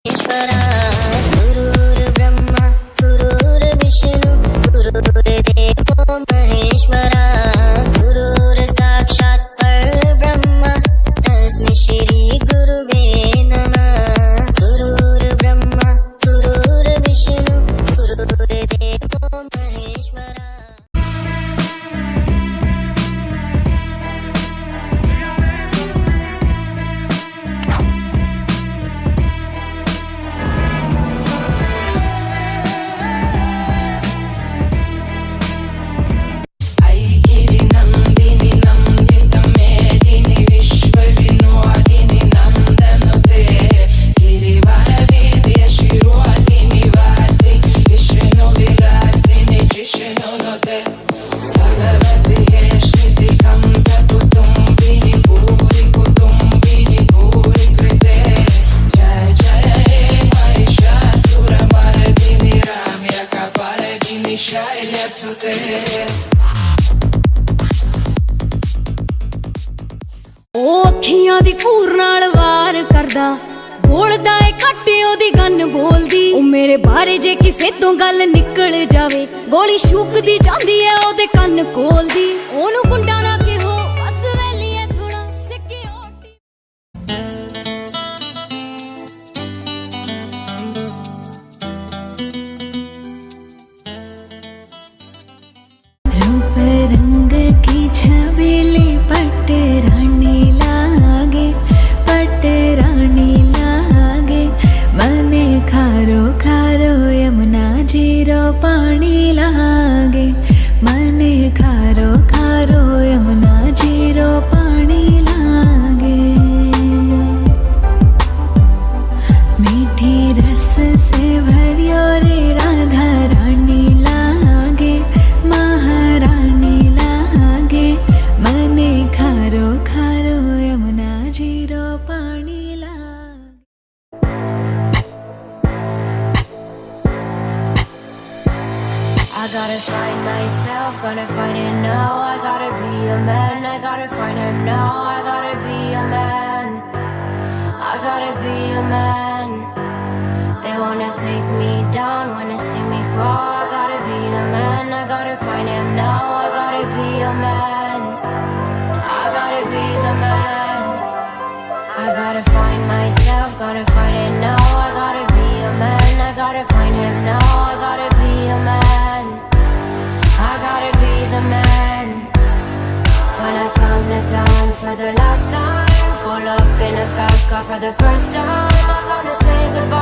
ईश्वरा गुरुर्ब्रह्मा गुरुर्विष्णु गुरुर्देवो महेश्वरा गुरुर्साक्षात् परब्रह्म तस्मै श्री गुरुवे नमः। गुरुर्ब्रह्मा गुरुर्विष्णु गुरुर्देवो महेश्वरा। ਉਹ ਅੱਖੀਆਂ ਦੀ ਘੂਰ ਨਾਲ ਵਾਰ ਕਰਦਾ, ਬੋਲਦਾ ਏ ਘੱਟ ਉਹਦੀ ਗੰਨ ਬੋਲਦੀ। ਉਹ ਮੇਰੇ ਬਾਰੇ ਜੇ ਕਿਸੇ ਤੋਂ ਗੱਲ ਨਿਕਲ ਜਾਵੇ, ਗੋਲੀ ਸ਼ੂਕਦੀ ਜਾਂਦੀ ਏ ਉਹਦੇ ਕੰਨ ਕੋਲਦੀ। ਉਹਨੂੰ ਗੁੰਡਾ ਨਾ ਕਿਹੋ ਬਸ ਵੈਲੀ ਏ ਥੋੜਾ ਸਿਕਿਉਰਟੀ। रूप रंग की छबीली पट रानी लागे, पट रानी लागे। मने खारो खारो यमुना जीरो पानी लागे, मने खारो खारो यमुना जीरो पानी लागे। मीठी रस से भरियो रे राधा रानी लागे, महारानी लागे। मने खारो खारो यमुना जीरो पानी लागे। I gotta find myself, gotta find it now. I gotta be a man, I gotta find him now. I gotta be a man, I gotta be a man. They wanna take me down, wanna see me crawl. I gotta be a man, I gotta find him now. I gotta be a man, I gotta be the man. I gotta find myself, gotta find it now. I gotta be a man, I gotta find him now. I gotta be a man, I gotta be the man. When I come to town for the last time, pull up in a fast car for the first time, I'm gonna say goodbye.